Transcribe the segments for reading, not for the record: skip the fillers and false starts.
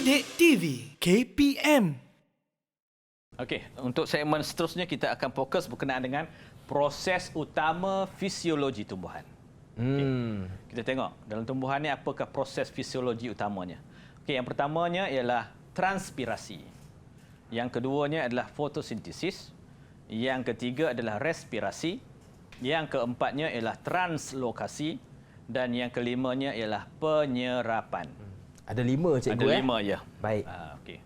Didik TV KPM. Okey, untuk segmen seterusnya kita akan fokus berkenaan dengan proses utama fisiologi tumbuhan. Okay. Kita tengok dalam tumbuhan ni apakah proses fisiologi utamanya. Okey, yang pertamanya ialah transpirasi. Yang keduanya adalah fotosintesis. Yang ketiga adalah respirasi. Yang keempatnya ialah translokasi dan yang kelimanya ialah penyerapan. Ada 5 cikgu. Ada 5 ya. Baik. Okey.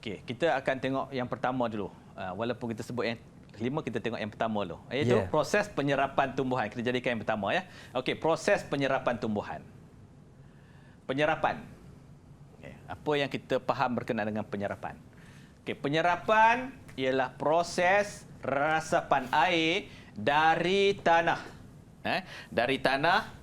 Okey, kita akan tengok yang pertama dulu. Walaupun kita sebut yang 5, kita tengok yang pertama dulu. Iaitu proses penyerapan tumbuhan. Kita jadikan yang pertama ya. Okey, proses penyerapan tumbuhan. Penyerapan. Okay. Apa yang kita faham berkenaan dengan penyerapan? Okey, penyerapan ialah proses resapan air dari tanah. Dari tanah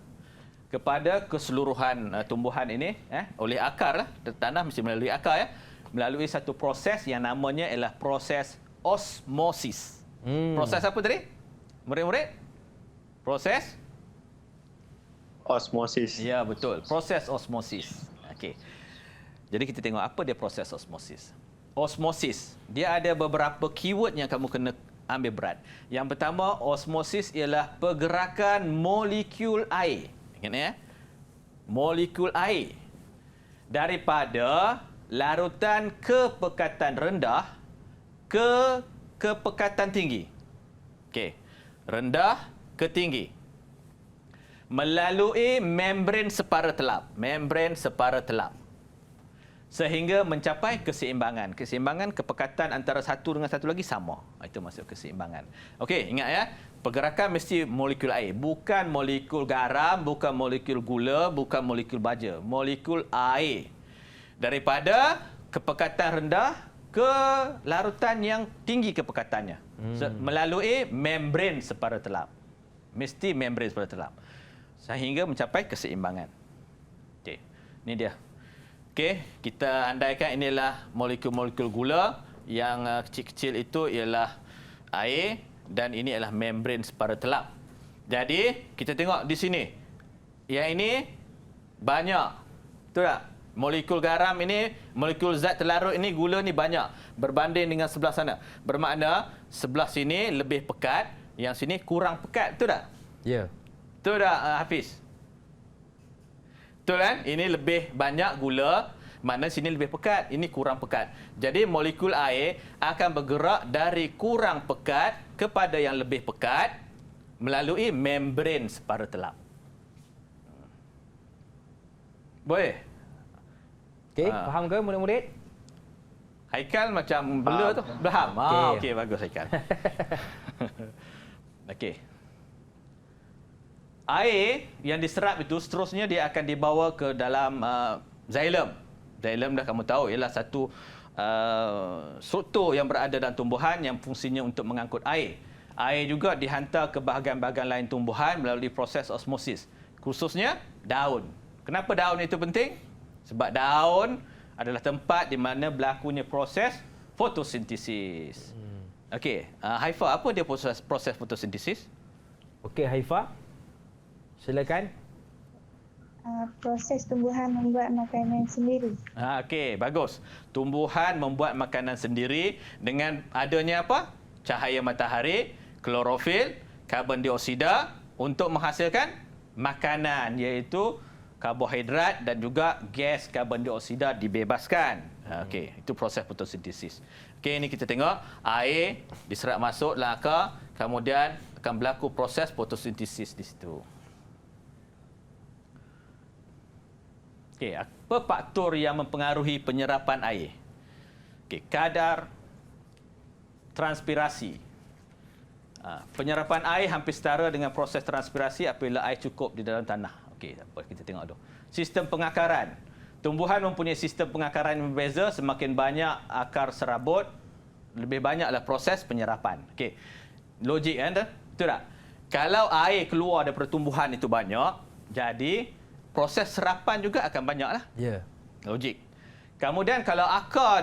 kepada keseluruhan tumbuhan ini oleh akar lah. Tanah mesti melalui akar ya. Melalui satu proses yang namanya ialah proses osmosis. Proses apa tadi? Murid-murid? Proses? Osmosis. Ya, betul. Proses osmosis. Okey. Jadi kita tengok apa dia proses osmosis. Osmosis, dia ada beberapa keyword yang kamu kena ambil berat. Yang pertama, osmosis ialah pergerakan molekul air. Ingat ya? Molekul air daripada larutan kepekatan rendah ke kepekatan tinggi. Okey. Rendah ke tinggi. Melalui membran separa telap. Membran separa telap. Sehingga mencapai keseimbangan. Keseimbangan kepekatan antara satu dengan satu lagi sama. Itu maksud keseimbangan. Okey, ingat ya. Pergerakan mesti molekul air. Bukan molekul garam, bukan molekul gula, bukan molekul baja. Molekul air. Daripada kepekatan rendah ke larutan yang tinggi kepekatannya. Melalui membran separa telap. Mesti membran separa telap. Sehingga mencapai keseimbangan. Okey, ini dia. Okey, kita andaikan inilah molekul-molekul gula. Yang kecil-kecil itu ialah air. Dan ini adalah membran separa telap. Jadi, kita tengok di sini. Yang ini banyak. Betul tak? Molekul garam ini, molekul zat terlarut ini, gula ni banyak. Berbanding dengan sebelah sana. Bermakna, sebelah sini lebih pekat. Yang sini kurang pekat. Betul tak? Ya. Betul tak, Hafiz? Betul kan? Ini lebih banyak gula. Mana sini lebih pekat, ini kurang pekat. Jadi molekul air akan bergerak dari kurang pekat kepada yang lebih pekat melalui membran separa telap. Boleh? Okey, faham ke murid-murid? Haikal macam bela tu. Faham? Okey, bagus Haikal. Okey. Air yang diserap itu seterusnya dia akan dibawa ke dalam xilem. Xilem dah kamu tahu ialah satu struktur yang berada dalam tumbuhan yang fungsinya untuk mengangkut air. Air juga dihantar ke bahagian-bahagian lain tumbuhan melalui proses osmosis. Khususnya daun. Kenapa daun itu penting? Sebab daun adalah tempat di mana berlakunya proses fotosintesis. Okey, Haifa, apa dia proses fotosintesis? Okey, Haifa. Silakan. Proses tumbuhan membuat makanan sendiri. Okey, bagus. Tumbuhan membuat makanan sendiri dengan adanya apa? Cahaya matahari, klorofil, karbon dioksida untuk menghasilkan makanan iaitu karbohidrat dan juga gas karbon dioksida dibebaskan. Okey, itu proses fotosintesis. Okey, ini kita tengok air diserap masuk dalam akar, kemudian akan berlaku proses fotosintesis di situ. Okey, apa faktor yang mempengaruhi penyerapan air? Okey, kadar transpirasi. Penyerapan air hampir setara dengan proses transpirasi apabila air cukup di dalam tanah. Okey, apa kita tengok dulu. Sistem pengakaran. Tumbuhan mempunyai sistem pengakaran yang berbeza. Semakin banyak akar serabut, lebih banyaklah proses penyerapan. Okey, logik kan? Betul tak? Kalau air keluar daripada tumbuhan itu banyak, jadi proses serapan juga akan banyaklah. Ya. Logik. Kemudian kalau akar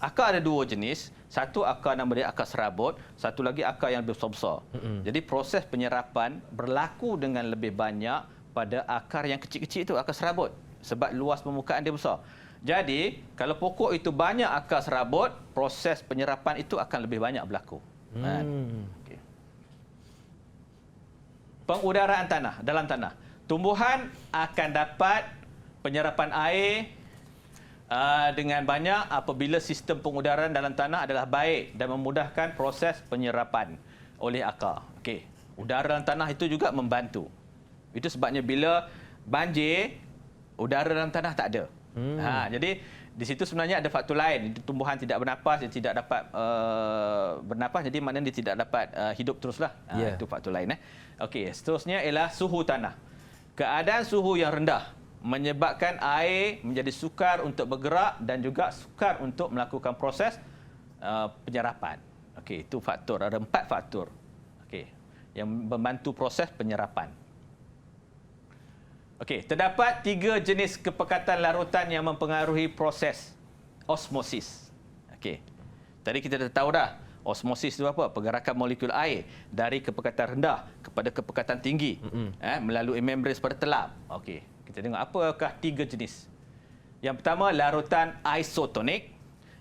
ada dua jenis. Satu akar nama dia akar serabut, satu lagi akar yang lebih besar-besar. Jadi proses penyerapan berlaku dengan lebih banyak pada akar yang kecil-kecil itu, akar serabut. sebab luas permukaan dia besar. Jadi, kalau pokok itu banyak akar serabut, proses penyerapan itu akan lebih banyak berlaku. Okey. Pengudaraan tanah, dalam tanah. Tumbuhan akan dapat penyerapan air dengan banyak apabila sistem pengudaraan dalam tanah adalah baik dan memudahkan proses penyerapan oleh akar. Okey. Udara dalam tanah itu juga membantu. Itu sebabnya bila banjir, udara dalam tanah tak ada. Jadi di situ sebenarnya ada faktor lain. Tumbuhan tidak bernapas, dia tidak dapat bernapas, jadi maknanya dia tidak dapat hidup teruslah. Itu faktor lain. Okey, seterusnya ialah suhu tanah. Keadaan suhu yang rendah menyebabkan air menjadi sukar untuk bergerak dan juga sukar untuk melakukan proses penyerapan. Okey, itu faktor. Ada 4 faktor. Okey, yang membantu proses penyerapan. Okey, terdapat 3 jenis kepekatan larutan yang mempengaruhi proses osmosis. Okey. Tadi kita dah tahu dah, osmosis itu apa? Pergerakan molekul air dari kepekatan rendah kepada kepekatan tinggi melalui membran pada telap. Okey, kita tengok apakah 3 jenis. Yang pertama, larutan isotonik.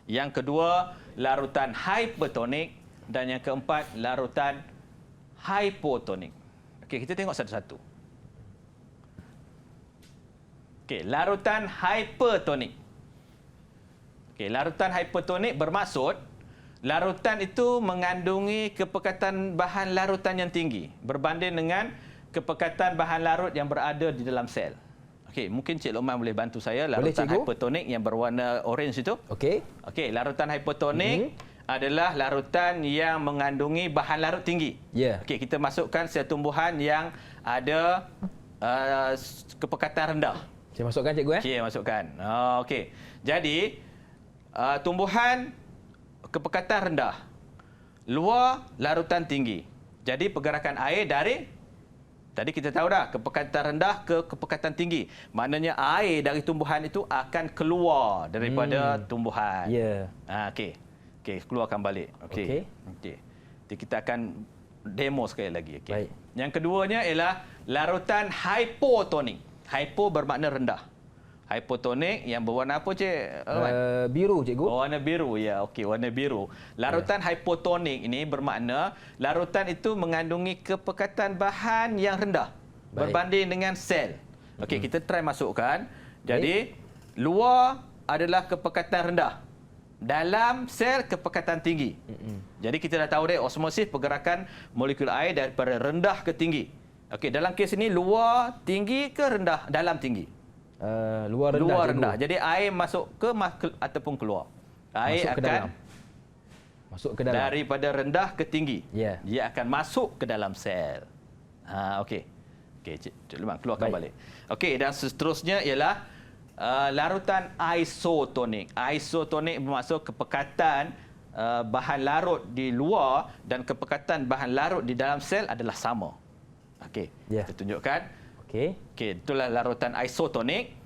Yang kedua, larutan hypertonik. Dan yang keempat, larutan hypotonik. Okey, kita tengok satu-satu. Okey, larutan hypertonik. Okey, larutan hypertonik bermaksud larutan itu mengandungi kepekatan bahan larutan yang tinggi berbanding dengan kepekatan bahan larut yang berada di dalam sel. Okey, mungkin Cik Lokman boleh bantu saya larutan hypertonik yang berwarna orange itu. Okey. Okey, larutan hypertonik adalah larutan yang mengandungi bahan larut tinggi. Okey, kita masukkan sel tumbuhan yang ada kepekatan rendah. Saya masukkan cikgu Okey, masukkan. Okey. Jadi tumbuhan kepekatan rendah, luar larutan tinggi. Jadi pergerakan air dari tadi kita tahu dah kepekatan rendah ke kepekatan tinggi. Maknanya air dari tumbuhan itu akan keluar daripada tumbuhan. Okey. Okey, keluarkan balik. Okey. Okey. Jadi kita akan demo sekali lagi. Okey. Yang keduanya ialah larutan hypotonik. Hypo bermakna rendah. Hypotonik yang berwarna apa, Cik? Biru, cikgu. Warna biru, ya. Okey, warna biru. Larutan hypotonik ini bermakna larutan itu mengandungi kepekatan bahan yang rendah berbanding dengan sel. Okey, kita try masukkan. Jadi, luar adalah kepekatan rendah. Dalam sel kepekatan tinggi. Jadi kita dah tahu osmosis pergerakan molekul air daripada rendah ke tinggi. Okey, dalam kes ini luar tinggi ke rendah, dalam tinggi? Luar rendah. Luar rendah. Jadi air masuk ke ataupun keluar. Air masuk akan ke dalam. Masuk ke dalam. Daripada rendah ke tinggi. Dia akan masuk ke dalam sel. Okey. Okey, Cik Luman keluarkan balik. Okey, dan seterusnya ialah larutan isotonik. Isotonik bermaksud kepekatan bahan larut di luar dan kepekatan bahan larut di dalam sel adalah sama. Okey, kita tunjukkan. Okey, itulah larutan isotonik.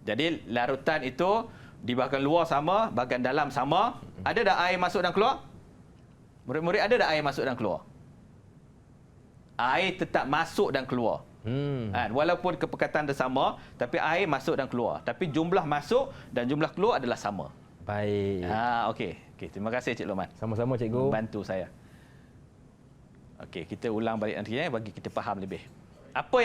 Jadi larutan itu di bahagian luar sama, bahagian dalam sama. Ada tak air masuk dan keluar? Murid-murid, ada tak air masuk dan keluar? Air tetap masuk dan keluar. Walaupun kepekatan dia sama, tapi air masuk dan keluar. Tapi jumlah masuk dan jumlah keluar adalah sama. Baik. Okey. Okey, terima kasih Cik Lokman. Sama-sama, cikgu. Bantu saya. Okey, kita ulang balik nanti bagi kita faham lebih. Apa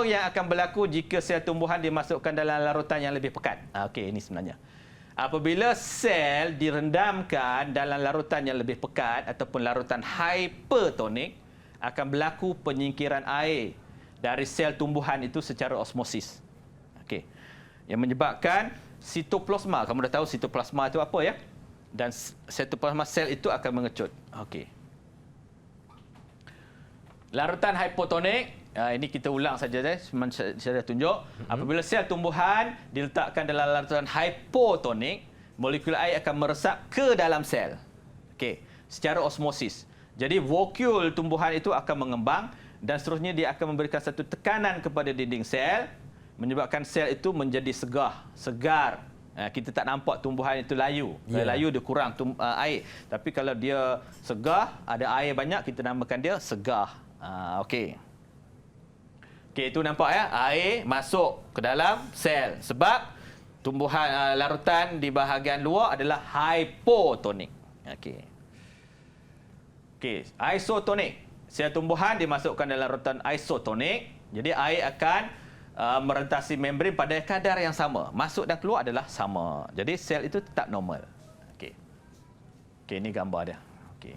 yang akan berlaku jika sel tumbuhan dimasukkan dalam larutan yang lebih pekat? Okey, ini sebenarnya. Apabila sel direndamkan dalam larutan yang lebih pekat ataupun larutan hypertonik, akan berlaku penyingkiran air dari sel tumbuhan itu secara osmosis. Okey. Yang menyebabkan sitoplasma. Kamu dah tahu sitoplasma itu apa, ya? Dan sitoplasma sel itu akan mengecut. Okey. Larutan hypotonik, ini kita ulang saja, saya dah tunjuk. Apabila sel tumbuhan diletakkan dalam larutan hypotonik, molekul air akan meresap ke dalam sel. Okey, secara osmosis. Jadi volkul tumbuhan itu akan mengembang dan seterusnya dia akan memberikan satu tekanan kepada dinding sel, menyebabkan sel itu menjadi segar. Kita tak nampak tumbuhan itu layu. Kalau layu dia kurang air. Tapi kalau dia segar, ada air banyak, kita namakan dia segar. Okey. Okey, itu nampak ya, air masuk ke dalam sel sebab tumbuhan larutan di bahagian luar adalah hypotonik. Okey. Okey, isotonik. Sel tumbuhan dimasukkan dalam larutan isotonik. Jadi air akan merentasi membran pada kadar yang sama. Masuk dan keluar adalah sama. Jadi sel itu tetap normal. Okey. Okey, ini gambar dia. Okey.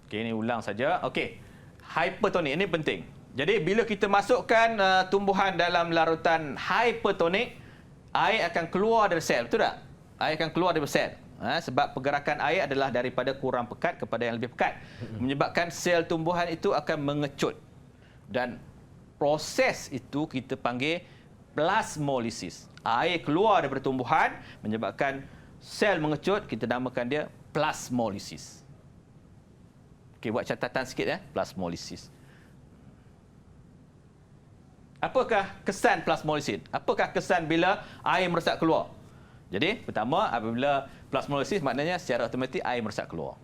Okey, ini ulang saja. Okey. Hypertonik ini penting. Jadi bila kita masukkan tumbuhan dalam larutan hypertonik, air akan keluar dari sel, betul tak? Air akan keluar dari sel. Sebab pergerakan air adalah daripada kurang pekat kepada yang lebih pekat. Menyebabkan sel tumbuhan itu akan mengecut. Dan proses itu kita panggil plasmolisis. Air keluar daripada tumbuhan menyebabkan sel mengecut, kita namakan dia plasmolisis. Okey, buat catatan sikit ya, plasmolisis. Apakah kesan plasmolisis? Apakah kesan bila air meresap keluar? Jadi, pertama, apabila plasmolisis maknanya secara automatik air meresap keluar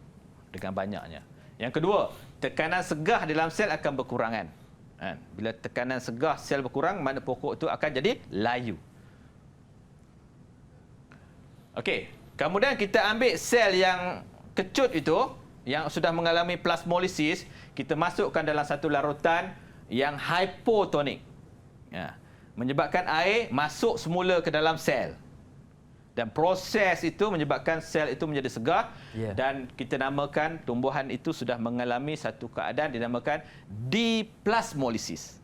dengan banyaknya. Yang kedua, tekanan segah dalam sel akan berkurangan. Bila tekanan segah sel berkurang, makna pokok itu akan jadi layu. Okey, kemudian kita ambil sel yang kecut itu, yang sudah mengalami plasmolisis, kita masukkan dalam satu larutan yang hypotonik. Menyebabkan air masuk semula ke dalam sel. Dan proses itu menyebabkan sel itu menjadi segar dan kita namakan tumbuhan itu sudah mengalami satu keadaan dinamakan diplasmolisis.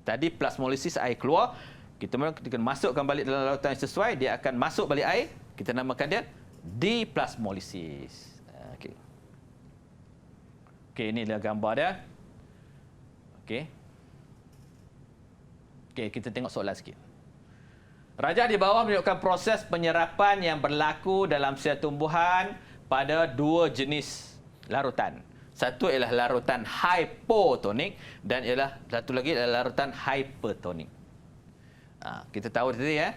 Tadi plasmolisis air keluar, kita masukkan balik dalam larutan yang sesuai, dia akan masuk balik air, kita namakan dia diplasmolisis. Okey. Okey, inilah gambar dia. Okey. Okey, kita tengok soalan sikit. Rajah di bawah menunjukkan proses penyerapan yang berlaku dalam sel tumbuhan pada dua jenis larutan. Satu ialah larutan hypotonik dan ialah satu lagi adalah larutan hypertonik. Kita tahu tadi ya,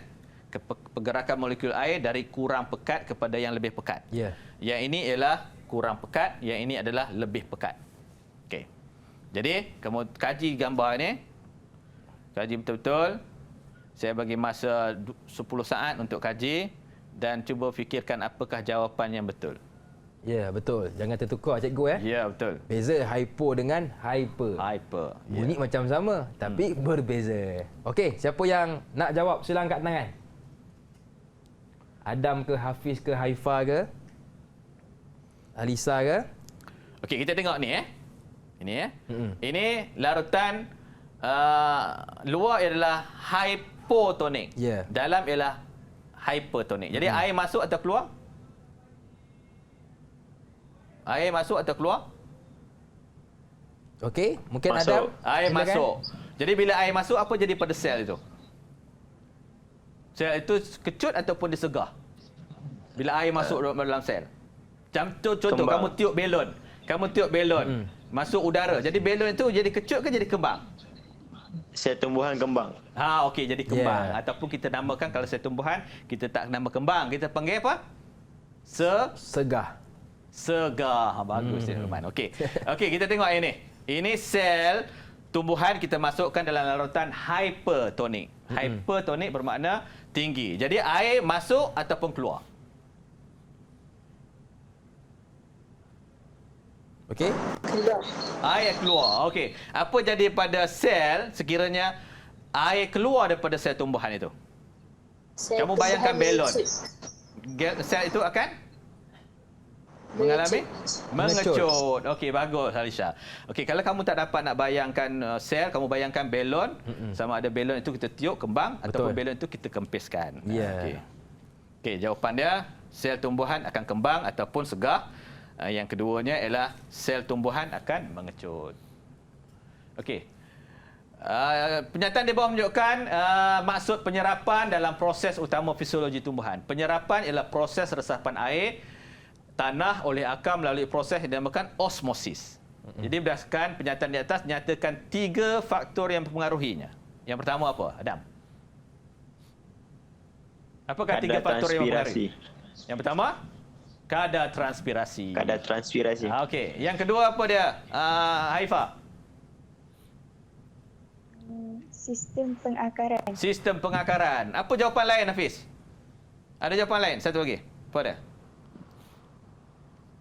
pergerakan molekul air dari kurang pekat kepada yang lebih pekat. Yang ini ialah kurang pekat, yang ini adalah lebih pekat. Okey. Jadi, kamu kaji gambar ini. Kaji betul-betul. Saya bagi masa 10 saat untuk kaji dan cuba fikirkan apakah jawapan yang betul. Ya, betul. Jangan tertukar cikgu ya. Ya, betul. Beza hypo dengan hyper. Hyper. Bunyi macam sama tapi berbeza. Okey, siapa yang nak jawab sila angkat tangan. Adam ke, Hafiz ke, Haifa ke? Alisa ke? Okey, kita tengok ni Ini Ini larutan luar adalah hypotonik. Dalam ialah hypertonik. Jadi air masuk atau keluar? Air masuk atau keluar? Okey, mungkin masuk. Adam. Air silakan. masuk. Jadi bila air masuk, apa jadi pada sel itu? Sel itu kecut ataupun disegah? Bila air masuk dalam sel. Contoh, kamu tiup belon. Masuk udara. Jadi belon itu jadi kecut ke jadi kembang? Sel tumbuhan kembang. Okey, jadi kembang. Ataupun kita namakan, kalau sel tumbuhan, kita tak nama kembang. Kita panggil apa? Segah. Bagus, Rahman. Okey. Okey, kita tengok ini. Ini sel tumbuhan kita masukkan dalam larutan hypertonik. Hypertonik bermakna tinggi. Jadi air masuk ataupun keluar. Okey. Keluar. Air keluar. Okey. Apa jadi pada sel sekiranya air keluar daripada sel tumbuhan itu? Kamu bayangkan belon. Sel itu akan mengalami mengecut. Okey, bagus Alisha. Okey, kalau kamu tak dapat nak bayangkan sel, kamu bayangkan belon. Sama ada belon itu kita tiup kembang ataupun belon itu kita kempiskan. Okey. Okey, jawapan dia sel tumbuhan akan kembang ataupun segar. Yang keduanya ialah sel tumbuhan akan mengecut. Okey. Penyataan di bawah menunjukkan maksud penyerapan dalam proses utama fisiologi tumbuhan. Penyerapan ialah proses resapan air tanah oleh akar melalui proses yang dinamakan osmosis. Jadi berdasarkan penyataan di atas, nyatakan 3 faktor yang mempengaruhinya. Yang pertama apa, Adam? Apakah 3 faktor yang mempengaruhi? Yang pertama, kadar transpirasi. Kadar transpirasi. Okey. Yang kedua apa dia, Haifa? Sistem pengakaran. Sistem pengakaran. Apa jawapan lain, Hafiz? Ada jawapan lain? Satu lagi. Apa ada?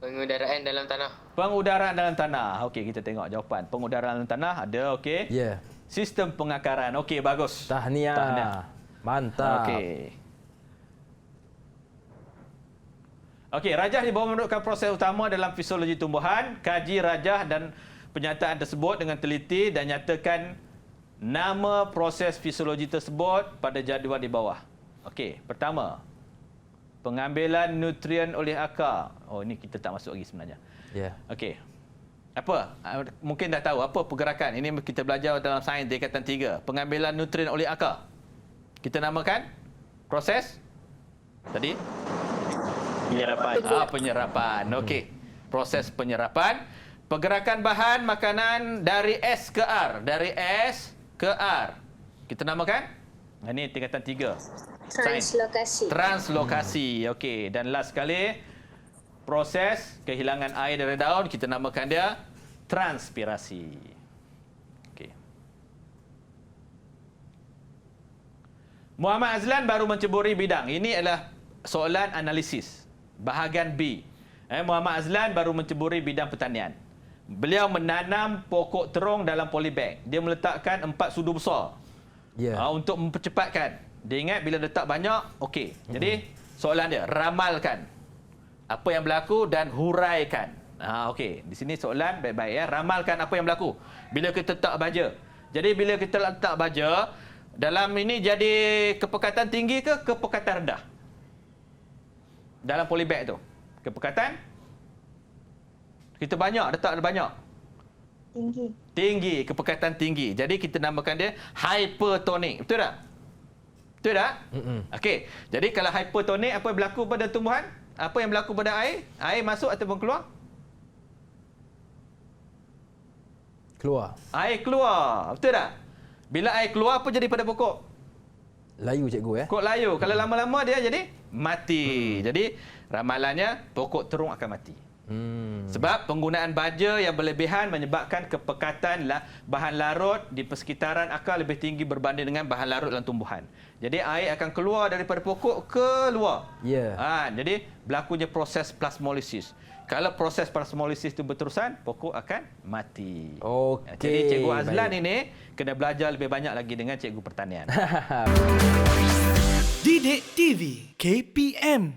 Pengudaraan dalam tanah. Pengudaraan dalam tanah. Okey, kita tengok jawapan. Pengudaraan dalam tanah ada, okey. Ya. Sistem pengakaran. Okey, bagus. Tahniah. Mantap. Okey. Okey, rajah di bawah merupakan proses utama dalam fisiologi tumbuhan. Kaji rajah dan penyataan tersebut dengan teliti dan nyatakan nama proses fisiologi tersebut pada jadual di bawah. Okey, pertama, pengambilan nutrien oleh akar. Oh, ini kita tak masuk lagi sebenarnya. Ya. Okey. Apa? Mungkin dah tahu apa pergerakan. Ini kita belajar dalam sains tingkatan 3. Pengambilan nutrien oleh akar. Kita namakan proses tadi Penyerapan. penyerapan. Okey. Proses penyerapan. Pergerakan bahan makanan dari S ke R. Dari S ke R. Kita namakan? Ini tingkatan 3. Translokasi. Translokasi. Okey. Dan last sekali, proses kehilangan air dari daun, kita namakan dia transpirasi. Okey. Muhammad Azlan baru menceburi bidang. Ini adalah soalan analisis. Bahagian B. Muhammad Azlan baru menceburi bidang pertanian. Beliau menanam pokok terung dalam polybag. Dia meletakkan 4 sudu besar. Ya. Untuk mempercepatkan. Dia ingat bila letak banyak, okey. Jadi, soalan dia, ramalkan apa yang berlaku dan huraikan. Okey. Di sini soalan baik-baik ya. Ramalkan apa yang berlaku bila kita letak baja. Jadi, bila kita letak baja, dalam ini jadi kepekatan tinggi ke kepekatan rendah? Dalam polybag tu. Kepekatan? Kita banyak, letak banyak. Tinggi. Tinggi, kepekatan tinggi. Jadi kita namakan dia hypertonik. Betul tak? Betul tak? Okey. Jadi kalau hypertonik, apa yang berlaku pada tumbuhan? Apa yang berlaku pada air? Air masuk ataupun keluar? Keluar. Air keluar. Betul tak? Bila air keluar, apa jadi pada pokok? Layu cikgu ya. Pokok layu. Kalau lama-lama dia jadi mati. Jadi ramalannya pokok terung akan mati. Sebab penggunaan baja yang berlebihan menyebabkan kepekatan bahan larut di persekitaran akar lebih tinggi berbanding dengan bahan larut dalam tumbuhan. Jadi air akan keluar daripada pokok ke luar. Ya. Jadi berlakunya proses plasmolisis. Kalau proses plasmolisis itu berterusan, pokok akan mati. Okey. Jadi Cikgu Azlan baik. ini kena belajar lebih banyak lagi dengan Cikgu Pertanian. Didik TV KPM